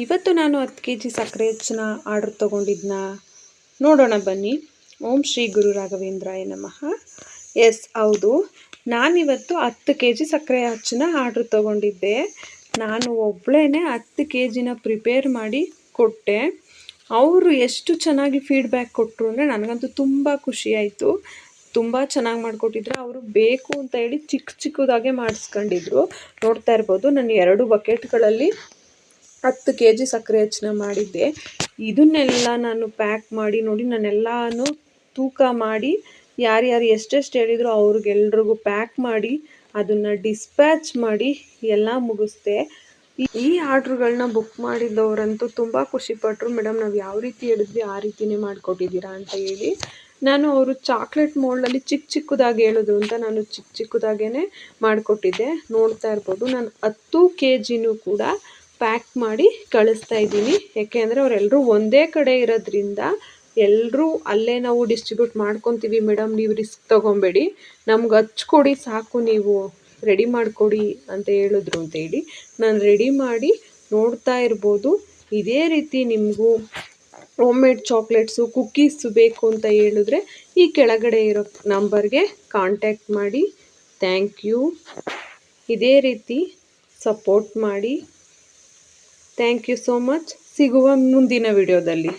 ಇವತ್ತು ನಾನು 10 kg ಸಕ್ಕರೆ ಹೆಚ್ಚಿನ ಆರ್ಡ್ರ್ ತೊಗೊಂಡಿದ್ನ ನೋಡೋಣ ಬನ್ನಿ. ಓಂ ಶ್ರೀ ಗುರು ರಾಘವೇಂದ್ರಾಯ ನಮಃ. ಎಸ್ ಹೌದು, ನಾನಿವತ್ತು 10 kg ಸಕ್ಕರೆ ಹೆಚ್ಚಿನ ಆರ್ಡ್ರ್ ತೊಗೊಂಡಿದ್ದೆ. ನಾನು ಒಬ್ಬಳೇ 10 kgನ ಪ್ರಿಪೇರ್ ಮಾಡಿ ಕೊಟ್ಟೆ. ಅವರು ಎಷ್ಟು ಚೆನ್ನಾಗಿ ಫೀಡ್ಬ್ಯಾಕ್ ಕೊಟ್ಟರು ಅಂದರೆ ನನಗಂತೂ ತುಂಬ ಖುಷಿಯಾಯಿತು. ತುಂಬ ಚೆನ್ನಾಗಿ ಮಾಡಿಕೊಟ್ಟಿದ್ರು. ಅವರು ಬೇಕು ಅಂತ ಹೇಳಿ ಚಿಕ್ಕದಾಗೆ ಮಾಡಿಸ್ಕೊಂಡಿದ್ರು. ನೋಡ್ತಾ ಇರ್ಬೋದು, ನಾನು 2 ಬಕೆಟ್ಗಳಲ್ಲಿ 10 kg ಸಕ್ಕರೆ ಹೆಚ್ಚಿನ ಮಾಡಿದ್ದೆ. ಇದನ್ನೆಲ್ಲ ನಾನು ಪ್ಯಾಕ್ ಮಾಡಿ ನೋಡಿ, ನಾನೆಲ್ಲನೂ ತೂಕ ಮಾಡಿ ಯಾರ್ಯಾರು ಎಷ್ಟೆಷ್ಟು ಹೇಳಿದ್ರು ಅವ್ರಿಗೆಲ್ರಿಗೂ ಪ್ಯಾಕ್ ಮಾಡಿ ಅದನ್ನು ಡಿಸ್ಪ್ಯಾಚ್ ಮಾಡಿ ಎಲ್ಲ ಮುಗಿಸ್ದೆ. ಈ ಆರ್ಡ್ರುಗಳನ್ನ ಬುಕ್ ಮಾಡಿದವರಂತೂ ತುಂಬ ಖುಷಿಪಟ್ಟರು. ಮೇಡಮ್, ನಾವು ಯಾವ ರೀತಿ ಹೇಳಿದ್ವಿ ಆ ರೀತಿಯೇ ಮಾಡಿಕೊಟ್ಟಿದ್ದೀರಾ ಅಂತ ಹೇಳಿ. ನಾನು ಅವರು ಚಾಕ್ಲೇಟ್ ಮೋಲ್ಡಲ್ಲಿ ಚಿಕ್ಕದಾಗಿ ಹೇಳಿದ್ರು ಅಂತ ನಾನು ಚಿಕ್ಕದಾಗೇ ಮಾಡಿಕೊಟ್ಟಿದ್ದೆ. ನೋಡ್ತಾ ಇರ್ಬೋದು, ನಾನು 10 kgನೂ ಕೂಡ ಪ್ಯಾಕ್ ಮಾಡಿ ಕಳಿಸ್ತಾ ಇದ್ದೀನಿ. ಯಾಕೆಂದರೆ ಅವರೆಲ್ಲರೂ ಒಂದೇ ಕಡೆ ಇರೋದ್ರಿಂದ ಎಲ್ಲರೂ ಅಲ್ಲೇ ನಾವು ಡಿಸ್ಟ್ರಿಬ್ಯೂಟ್ ಮಾಡ್ಕೊತೀವಿ ಮೇಡಮ್, ನೀವು ರಿಸ್ಕ್ ತೊಗೊಬೇಡಿ, ನಮ್ಗೆ ಹಚ್ಕೊಡಿ ಸಾಕು, ನೀವು ರೆಡಿ ಮಾಡಿಕೊಡಿ ಅಂತ ಹೇಳಿದ್ರು ಅಂತೇಳಿ ನಾನು ರೆಡಿ ಮಾಡಿ ನೋಡ್ತಾ ಇರ್ಬೋದು. ಇದೇ ರೀತಿ ನಿಮಗೂ ಹೋಮ್ ಮೇಡ್ ಚಾಕ್ಲೇಟ್ಸು ಕುಕ್ಕೀಸು ಬೇಕು ಅಂತ ಹೇಳಿದ್ರೆ ಈ ಕೆಳಗಡೆ ಇರೋ ನಂಬರ್ಗೆ ಕಾಂಟ್ಯಾಕ್ಟ್ ಮಾಡಿ. Thank you. ಇದೇ ರೀತಿ ಸಪೋರ್ಟ್ ಮಾಡಿ. Thank you so much. ಸಿಗುವ ಮುಂದಿನ ವಿಡಿಯೋದಲ್ಲಿ.